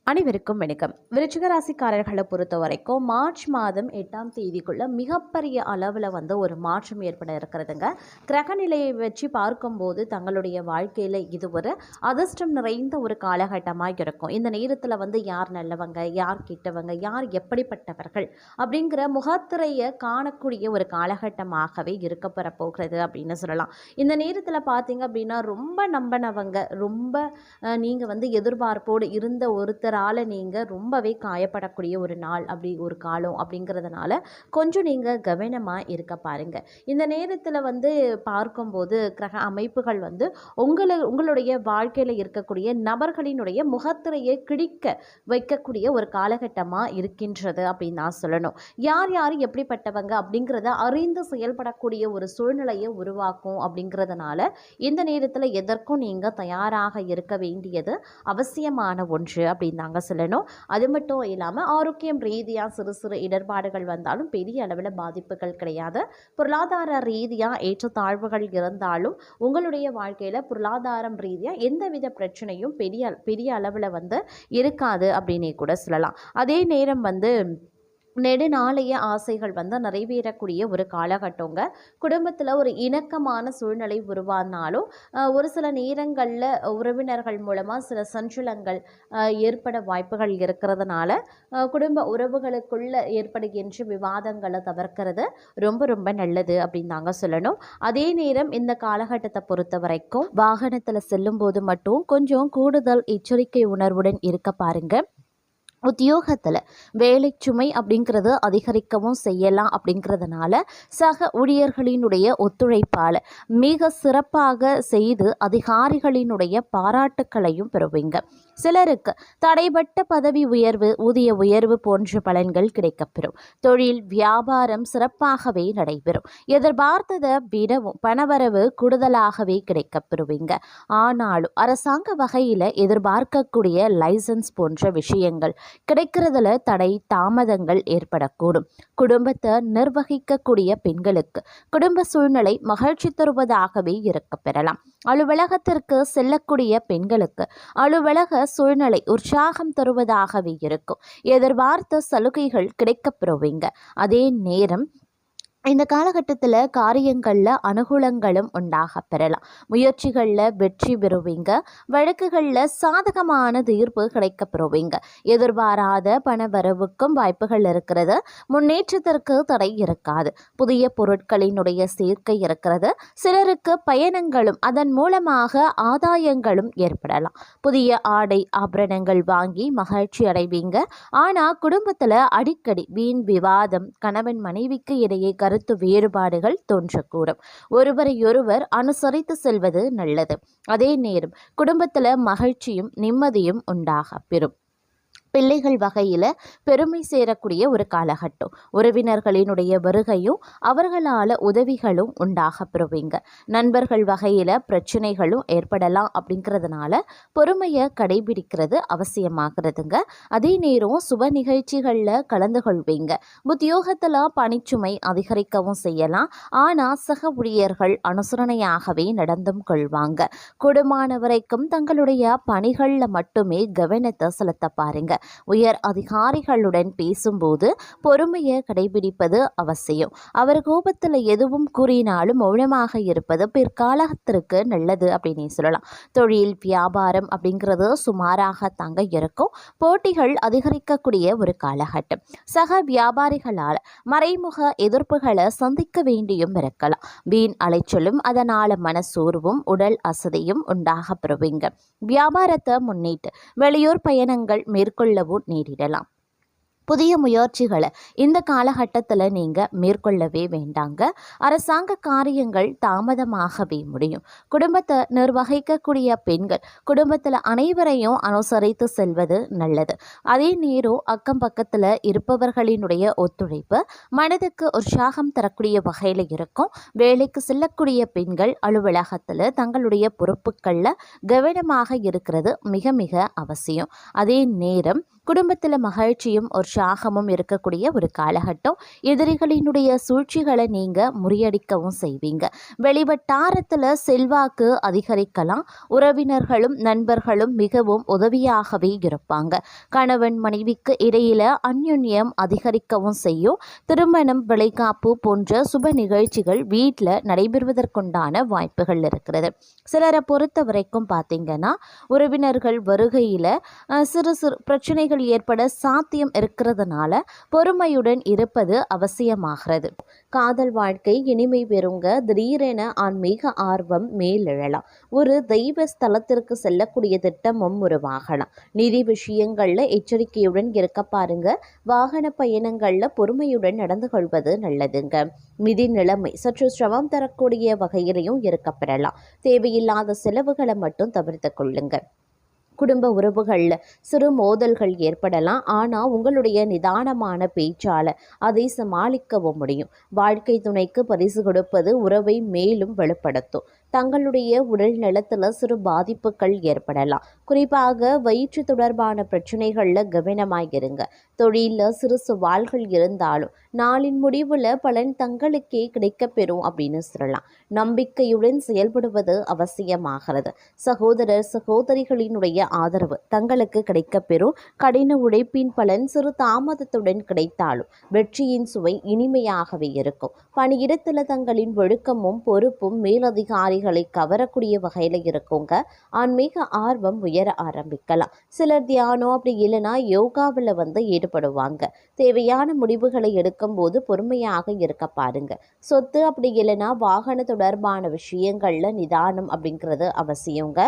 அனைவருக்கும் வணக்கம். விருச்சிக ராசிக்காரர்களை பொறுத்த வரைக்கும் மார்ச் மாதம் 8ஆம் தேதிக்குள்ள மிகப்பெரிய அளவில் ஒரு மாற்றம் ஏற்பட இருக்கிறதுங்க. கிரக நிலையை வச்சு பார்க்கும்போது தங்களுடைய வாழ்க்கையில் இது ஒரு அதிர்ஷ்டம் நிறைந்த ஒரு காலகட்டமாக இருக்கும். இந்த நேரத்தில் யார் நல்லவங்க, யார் கெட்டவங்க, யார் எப்படிப்பட்டவர்கள் அப்படிங்கிற முகத்திரையை காணக்கூடிய ஒரு காலகட்டமாகவே இருக்கப்பெற போகிறது அப்படின்னு சொல்லலாம். இந்த நேரத்தில் பார்த்தீங்க அப்படின்னா ரொம்ப நம்பினவங்க, ரொம்ப நீங்கள் எதிர்பார்ப்போடு இருந்த ஒருத்தரால் நீங்கள் ரொம்பவே காயப்படக்கூடிய ஒரு நாள், அப்படி ஒரு காலம் அப்படிங்கிறதுனால கொஞ்சம் நீங்கள் கவனமாக இருக்க பாருங்கள். இந்த நேரத்தில் பார்க்கும்போது கிரக அமைப்புகள் உங்களுடைய வாழ்க்கையில் இருக்கக்கூடிய நபர்களினுடைய முகத்திரையை கிழிக்க வைக்கக்கூடிய ஒரு காலகட்டமாக இருக்கின்றது அப்படின்னு நான் சொல்லணும். யார் யார் எப்படிப்பட்டவங்க அப்படிங்கிறத அறிந்து செயல்படக்கூடிய ஒரு சூழ்நிலையை உருவாக்கும். அப்படிங்கிறதுனால இந்த நேரத்தில் எதற்கும் நீங்கள் தயாராக இருக்க வேண்டியது அவசியமான ஒன்று அப்படின்னு நாங்கள் சொல்லணும். அது மட்டும் இல்லாமல் ஆரோக்கியம் ரீதியாக சிறு சிறு இடர்பாடுகள் வந்தாலும் பெரிய அளவில் பாதிப்புகள் கிடையாது. பொருளாதார ரீதியாக ஏற்றத்தாழ்வுகள் இருந்தாலும் உங்களுடைய வாழ்க்கையில் பொருளாதாரம் ரீதியாக எந்தவித பிரச்சனையும் பெரிய அளவில் இருக்காது அப்படின்னே கூட சொல்லலாம். அதே நேரம் நெடுநாளைய ஆசைகள் நிறைவேறக்கூடிய ஒரு காலகட்டங்க. குடும்பத்தில் ஒரு இணக்கமான சூழ்நிலை உருவானாலும் ஒரு சில நேரங்களில் உறவினர்கள் மூலமாக சில சஞ்சலங்கள் ஏற்பட வாய்ப்புகள் இருக்கிறதுனால குடும்ப உறவுகளுக்குள்ள ஏற்படுகின்ற விவாதங்களை தவிர்க்கிறது ரொம்ப ரொம்ப நல்லது அப்படின்னு நாங்கள் சொல்லணும். அதே நேரம் இந்த காலகட்டத்தை பொறுத்த வரைக்கும் வாகனத்தில் செல்லும் போது மட்டும் கொஞ்சம் கூடுதல் எச்சரிக்கை உணர்வுடன் இருக்க பாருங்க. உத்தியோகத்தில் வேலை சுமை அப்படிங்கிறது அதிகரிக்கவும் செய்யலாம். அப்படிங்கிறதுனால சக ஊழியர்களினுடைய ஒத்துழைப்பால் மிக சிறப்பாக செய்து அதிகாரிகளினுடைய பாராட்டுக்களையும் பெறுவீங்க. சிலருக்கு தடைபட்ட பதவி உயர்வு, ஊதிய உயர்வு போன்ற பலன்கள் கிடைக்கப்பெறும். தொழில் வியாபாரம் சிறப்பாகவே நடைபெறும். எதிர்பார்த்ததை விடவும் பணவரவு கூடுதலாகவே கிடைக்கப்பெறுவீங்க. ஆனாலும் அரசாங்க வகையில் எதிர்பார்க்கக்கூடிய லைசன்ஸ் போன்ற விஷயங்கள் கிடைக்கிறதுல தடை தாமதங்கள் ஏற்படக்கூடும். குடும்பத்தை நிர்வகிக்கக்கூடிய பெண்களுக்கு குடும்ப சூழ்நிலை மகிழ்ச்சி தருவதாகவே இருக்க பெறலாம். அலுவலகத்திற்கு செல்லக்கூடிய பெண்களுக்கு அலுவலக சூழ்நிலை உற்சாகம் தருவதாகவே இருக்கும். எதிர்பார்த்த சலுகைகள் கிடைக்கப்பெறுவீங்க. அதே நேரம் இந்த காலகட்டத்தில் காரியங்களில் அனுகூலங்களும் உண்டாக பெறலாம். முயற்சிகளில் வெற்றி பெறுவீங்க. வழக்குகளில் சாதகமான தீர்ப்பு கிடைக்க பெறுவீங்க. எதிர்பாராத பணவரவுக்கும் வாய்ப்புகள் இருக்கிறது. முன்னேற்றத்திற்கு தடை இருக்காது. புதிய பொருட்களினுடைய சேர்க்கை இருக்கிறது. சிலருக்கு பயணங்களும் அதன் மூலமாக ஆதாயங்களும் ஏற்படலாம். புதிய ஆடை ஆபரணங்கள் வாங்கி மகிழ்ச்சி அடைவீங்க. ஆனால் குடும்பத்தில் அடிக்கடி வீண் விவாதம், கணவன் மனைவிக்கு இடையே கருத்து வேறுபாடுகள் தோன்றக்கூடும். ஒருவரையொருவர் அனுசரித்து செல்வது நல்லது. அதே நேரம் குடும்பத்தில் மகிழ்ச்சியும் நிம்மதியும் உண்டாக பெறும். பிள்ளைகள் வகையில் பெருமை சேரக்கூடிய ஒரு காலகட்டம். உறவினர்களினுடைய வருகையும் அவர்களால் உதவிகளும் உண்டாக பெறுவீங்க. நண்பர்கள் வகையில் பிரச்சனைகளும் ஏற்படலாம். அப்படிங்கிறதுனால பொறுமையை கடைபிடிக்கிறது அவசியமாகிறதுங்க. அதே நேரம் சுப நிகழ்ச்சிகளில் கலந்து கொள்வீங்க. உத்தியோகத்தில் பணிச்சுமை அதிகரிக்கவும் செய்யலாம். ஆனால் சக ஊழியர்கள் அனுசரணையாகவே நடந்தும் கொள்வாங்க. கூடுமான வரைக்கும் தங்களுடைய பணிகளில் மட்டுமே கவனத்தை செலுத்த பாருங்க. உயர் அதிகாரிகளுடன் பேசும்போது பொறுமையை கடைபிடிப்பது அவசியம். அவர் கோபத்தில் எதுவும் கூறினாலும் மௌனமாக இருப்பது பிற்காலத்திற்கு நல்லது அப்படின்னு சொல்லலாம். தொழில் வியாபாரம் அப்படிங்கிறது சுமாராக தாங்க இருக்கும். போட்டிகள் அதிகரிக்கக்கூடிய ஒரு காலகட்டம். சக வியாபாரிகளால் மறைமுக எதிர்ப்புகளை சந்திக்க வேண்டியும் இருக்கலாம். வீண் அலைச்சலும் அதனால் மனசோர்வும் உடல் அசதியும் உண்டாக பெறுவீங்க. வியாபாரத்தை முன்னிட்டு வெளியூர் பயணங்கள் மேற்கொள்ளவும் நேரிடலாம். புதிய முயற்சிகளை இந்த காலகட்டத்தில் நீங்கள் மேற்கொள்ளவே வேண்டாங்க. அரசாங்க காரியங்கள் தாமதமாகவே முடியும். குடும்பத்தை நிர்வகிக்கக்கூடிய பெண்கள் குடும்பத்தில் அனைவரையும் அனுசரித்து செல்வது நல்லது. அதே நேரம் அக்கம் பக்கத்தில் இருப்பவர்களினுடைய ஒத்துழைப்பு மனதுக்கு உற்சாகம் தரக்கூடிய வகையில் இருக்கும். வேலைக்கு செல்லக்கூடிய பெண்கள் அலுவலகத்தில் தங்களுடைய பொறுப்புகளில் கவனமாக இருக்கிறது மிக மிக அவசியம். அதே நேரம் குடும்பத்தில் மகிழ்ச்சியும் உற்சாகமும் இருக்கக்கூடிய ஒரு காலகட்டம். எதிரிகளினுடைய சூழ்ச்சிகளை நீங்கள் முறியடிக்கவும் செய்வீங்க. வெளிவட்டாரத்தில் செல்வாக்கு அதிகரிக்கலாம். உறவினர்களும் நண்பர்களும் மிகவும் உதவியாகவே இருப்பாங்க. கணவன் மனைவிக்கு இடையில அந்யுன்யம் அதிகரிக்கவும் செய்யும். திருமணம், விளைகாப்பு போன்ற சுப நிகழ்ச்சிகள் வீட்டில் நடைபெறுவதற்குண்டான வாய்ப்புகள் இருக்கிறது. சிலரை பொறுத்த வரைக்கும் பார்த்தீங்கன்னா, உறவினர்கள் வருகையில் சிறு சிறு பிரச்சனைகள் ஏற்பட சாத்தியம் இருக்கிறதுனால பொறுமையுடன் இருப்பது அவசியமாகிறது. காதல் வாழ்க்கை இனிமை பெறுங்க. திடீரென ஆன்மீக ஆர்வம் மேலெழலாம். ஒரு தெய்வ ஸ்தலத்திற்கு செல்லக்கூடிய திட்டமும் உருவாகலாம். நிதி விஷயங்கள்ல எச்சரிக்கையுடன் இருக்க பாருங்க. வாகன பயணங்கள்ல பொறுமையுடன் நடந்து கொள்வது நல்லதுங்க. நிதி நிலைமை சற்று சிரமம் தரக்கூடிய வகையிலையும் இருக்கப்பெறலாம். தேவையில்லாத செலவுகளை மட்டும் தவிர்த்து கொள்ளுங்க. குடும்ப உறவுகளில் சிறு மோதல்கள் ஏற்படலாம். ஆனால் உங்களுடைய நிதானமான பேச்சால் அதை சமாளிக்கவும் முடியும். வாழ்க்கை துணைக்கு பரிசு கொடுப்பது உறவை மேலும் வலுப்படுத்தும். தங்களுடைய உடல் நலத்தில் சிறு பாதிப்புகள் ஏற்படலாம். குறிப்பாக வயிற்று தொடர்பான பிரச்சனைகளில் கவனமாயிருங்க. தொழிலில் சிறு சவால்கள் இருந்தாலும் நாளின் முடிவில் பலன் தங்களுக்கே கிடைக்கப்பெறும் அப்படின்னு சொல்லலாம். நம்பிக்கையுடன் செயல்படுவது அவசியமாகிறது. சகோதரர் சகோதரிகளினுடைய ஆதரவு தங்களுக்கு கிடைக்கப்பெறும். கடின உழைப்பின் பலன் சிறு தாமதத்துடன் கிடைத்தாலும் வெற்றியின் சுவை இனிமையாகவே இருக்கும். பணியிடத்தில் தங்களின் ஒழுக்கமும் பொறுப்பும் மேலதிகாரிகளை கவரக்கூடிய வகையில் இருக்குங்க. ஆன்மீக ஆர்வம் உயர ஆரம்பிக்கலாம். சிலர் தியானம் அப்படி இல்லைன்னா யோகாவில் ஈடுபடுவாங்க. தேவையான முடிவுகளை எடுக்கும் போது பொறுமையாக இருக்க பாருங்க. சொத்து அப்படி இல்லைன்னா வாகன தொடர்பான விஷயங்கள்ல நிதானம் அப்படிங்கிறது அவசியங்க.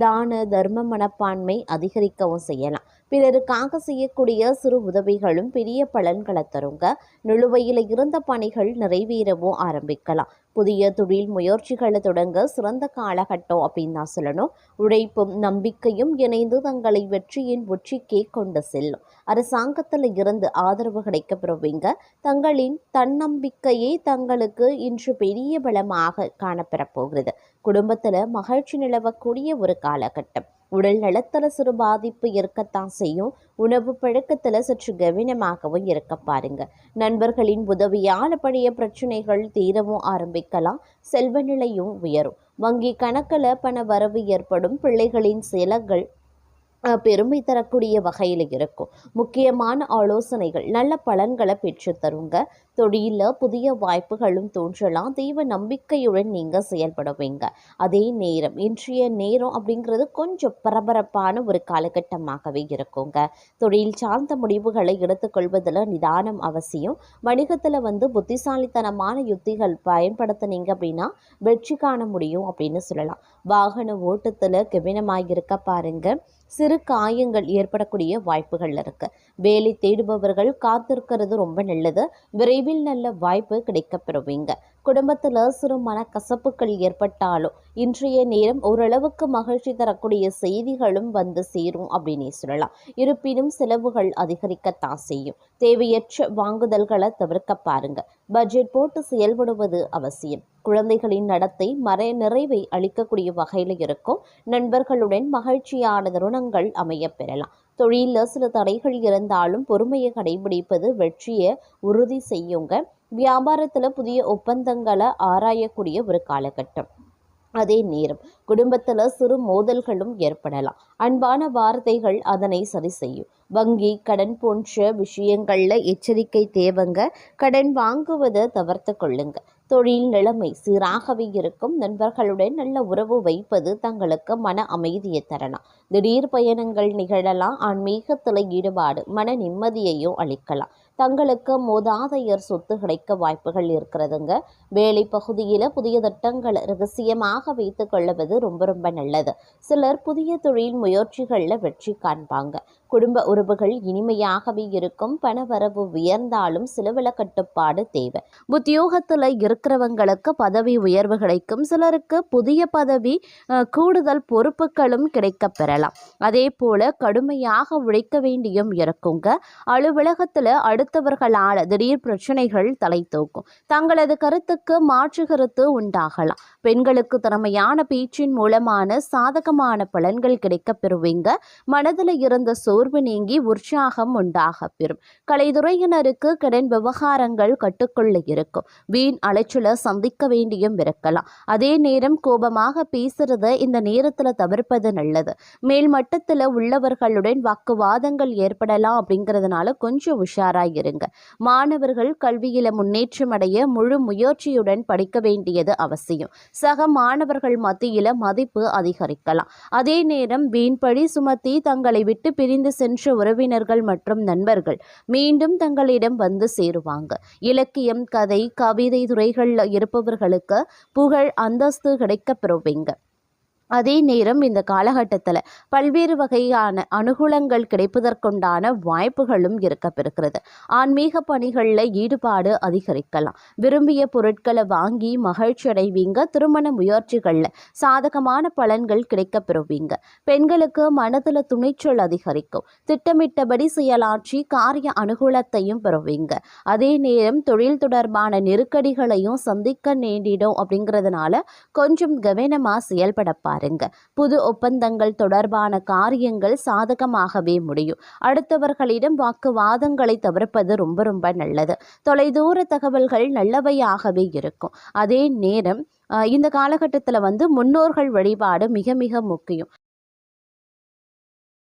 தான தர்ம மனப்பான்மை அதிகரிக்கவும் செய்யலாம். பிறருக்காக செய்யக்கூடிய சிறு உதவிகளும் பெரிய பலன்களை தருங்க. நிலுவையில் இருந்த பணிகள் நிறைவேறவும் ஆரம்பிக்கலாம். புதிய தொழில் முயற்சிகளை தொடங்க சிறந்த காலகட்டம் அப்படின்னு தான் சொல்லணும். உழைப்பும் நம்பிக்கையும் இணைந்து தங்களை வெற்றியின் உச்சிக்கே கொண்டு செல்லும். அரசாங்கத்தில் இருந்து ஆதரவு கிடைக்கப்பெறுவீங்க. தங்களின் தன்னம்பிக்கையே தங்களுக்கு இன்று பெரிய பலமாக காணப்பெறப் போகிறது. குடும்பத்தில் மகிழ்ச்சி நிலவக்கூடிய ஒரு காலகட்டம். உடல் நலத்தில் சிறு பாதிப்பு இருக்கத்தான் செய்யும். உணவு பழக்கத்தில் சற்று கவனமாகவும் இருக்க பாருங்க. நண்பர்களின் உதவியால் பழைய பிரச்சனைகள் தீரவும் ஆரம்பிக்கலாம். செல்வ நிலையும் உயரும். வங்கி கணக்கில் பண வரவு ஏற்படும். பிள்ளைகளின் செயல்கள் பெருமை தரக்கூடிய வகையில் இருக்கும். முக்கியமான ஆலோசனைகள் நல்ல பலன்களை பெற்று தருங்க. தொழிலில் புதிய வாய்ப்புகளும் தோன்றலாம். தெய்வ நம்பிக்கையுடன் நீங்கள் செயல்படுவீங்க. அதே நேரம் இன்றைய நேரம் அப்படிங்கிறது கொஞ்சம் பரபரப்பான ஒரு காலகட்டமாகவே இருக்குங்க. தொழில் சார்ந்த முடிவுகளை எடுத்துக்கொள்வதில் நிதானம் அவசியம். வணிகத்தில் புத்திசாலித்தனமான யுத்திகள் பயன்படுத்தினீங்க அப்படின்னா வெற்றி காண முடியும் அப்படின்னு சொல்லலாம். வாகன ஓட்டத்தில் கவனமாக இருக்க பாருங்க. சிறு காயங்கள் ஏற்படக்கூடிய வாய்ப்புகள் இருக்கு. வேலை தேடுபவர்கள் காத்திருக்கிறது ரொம்ப நல்லது. விரைவில் நல்ல வாய்ப்பு கிடைக்கப்பெறுவீங்க. குடும்பத்தில் சிறு மனக்கசப்புகள் ஏற்பட்டாலும் இன்றைய நேரம் ஓரளவுக்கு மகிழ்ச்சி தரக்கூடிய செய்திகளும் சேரும் அப்படின்னே சொல்லலாம். இருப்பினும் செலவுகள் அதிகரிக்கத்தான் செய்யும். தேவையற்ற வாங்குதல்களை தவிர்க்க பாருங்க. பட்ஜெட் போட்டு செயல்படுவது அவசியம். குழந்தைகளின் நடத்தை நிறைவை அளிக்கக்கூடிய வகையில் இருக்கும். நண்பர்களுடன் மகிழ்ச்சியான தருணங்கள் அமைய பெறலாம். தொழிலில் சில தடைகள் இருந்தாலும் பொறுமையை கடைபிடிப்பது வெற்றியை உறுதி செய்யுங்க. வியாபாரத்தில் புதிய ஒப்பந்தங்களை ஆராயக்கூடிய ஒரு காலகட்டம். அதே நேரம் குடும்பத்தில் சிறு மோதல்களும் ஏற்படலாம். அன்பான வார்த்தைகள் அதனை சரி செய்யும். வங்கி கடன் போன்ற விஷயங்கள்ல எச்சரிக்கை தேவைங்க. கடன் வாங்குவதை தவிர்த்து கொள்ளுங்க. தொழில் நிலைமை சீராகவே இருக்கும். நண்பர்களுடன் நல்ல உறவு வைப்பது தங்களுக்கு மன அமைதியை தரலாம். திடீர் பயணங்கள் நிகழலாம். ஆன்மீகத்தில் ஈடுபாடு மன நிம்மதியையும் அளிக்கலாம். தங்களுக்கு மோதாதையர் சொத்து கிடைக்க வாய்ப்புகள் இருக்கிறதுங்க. வேலை பகுதியில் புதிய திட்டங்களை ரகசியமாக வைத்துக் கொள்வது ரொம்ப நல்லது. சிலர் புதிய தொழில் முயற்சிகளில் வெற்றி காண்பாங்க. குடும்ப உறவுகள் இனிமையாகவே இருக்கும். பணவரவு உயர்ந்தாலும் செலவுல கட்டுப்பாடு தேவை. உத்தியோகத்தில் இருக்கிறவங்களுக்கு பதவி உயர்வு கிடைக்கும். சிலருக்கு புதிய பதவி கூடுதல் பொறுப்புகளும் கிடைக்க பெறலாம். அதே போல கடுமையாக உழைக்க வேண்டியும் இருக்குங்க. அலுவலகத்தில் அடுத்த அடுத்தவர்களால் திடீர் பிரச்சனைகள் தலை தூக்கும். தங்களது கருத்துக்கு மாற்று கருத்து உண்டாகலாம். பெண்களுக்கு திறமையான பேச்சின் மூலமான சாதகமான பலன்கள் கிடைக்கப் பெறுவீங்க. மனதில் இருந்த சோர்வு நீங்கி உற்சாகம் உண்டாக பெறும். கலைத்துறையினருக்கு கடன் விவகாரங்கள் கட்டுக்குள்ள இருக்கும். வீண் அலைச்சலை சந்திக்க வேண்டியும் இருக்கலாம். அதே நேரம் கோபமாக பேசுறத இந்த நேரத்தில் தவிர்ப்பது நல்லது. மேல் மட்டத்தில் உள்ளவர்களுடன் வாக்குவாதங்கள் ஏற்படலாம். அப்படிங்கிறதுனால கொஞ்சம் உஷாராக இருங்க. மாணவர்கள் கல்வியில முன்னேற்றம் அடைய முழு முயற்சியுடன் படிக்க வேண்டியது அவசியம். சக மாணவர்கள் மத்தியில மதிப்பு அதிகரிக்கலாம். அதே நேரம் வீண்பழி சுமத்தி தங்களை விட்டு பிரிந்து சென்ற உறவினர்கள் மற்றும் நண்பர்கள் மீண்டும் தங்களிடம் வந்து சேருவாங்க. இலக்கியம், கதை, கவிதை துறைகளில் இருப்பவர்களுக்கு புகழ், அந்தஸ்து கிடைக்கப் பெறுவீங்க. அதே நேரம் இந்த காலகட்டத்தில் பல்வேறு வகையான அனுகூலங்கள் கிடைப்பதற்குண்டான வாய்ப்புகளும் இருக்கப்பெறுகிறது. ஆன்மீக பணிகளில் ஈடுபாடு அதிகரிக்கலாம். விரும்பிய பொருட்களை வாங்கி மகிழ்ச்சி அடைவீங்க. திருமண முயற்சிகளில் சாதகமான பலன்கள் கிடைக்கப் பெறுவீங்க. பெண்களுக்கு மனதில் துணிச்சல் அதிகரிக்கும். திட்டமிட்டபடி செயலாற்றி காரிய அனுகூலத்தையும் பெறுவீங்க. அதே நேரம் தொழில் தொடர்பான நெருக்கடிகளையும் சந்திக்க நேரிடும். அப்படிங்கிறதுனால கொஞ்சம் கவனமாக செயல்படப்பார். புது ஒப்பந்தங்கள் தொடர்பான காரியங்கள் சாதகமாகவே முடியும். அடுத்தவர்களிடம் வாக்குவாதங்களை தவிர்ப்பது ரொம்ப ரொம்ப நல்லது. தொலைதூர தகவல்கள் நல்லவையாகவே இருக்கும். அதே நேரம் இந்த காலகட்டத்தில் முன்னோர்கள் வழிபாடு மிக மிக முக்கியம்.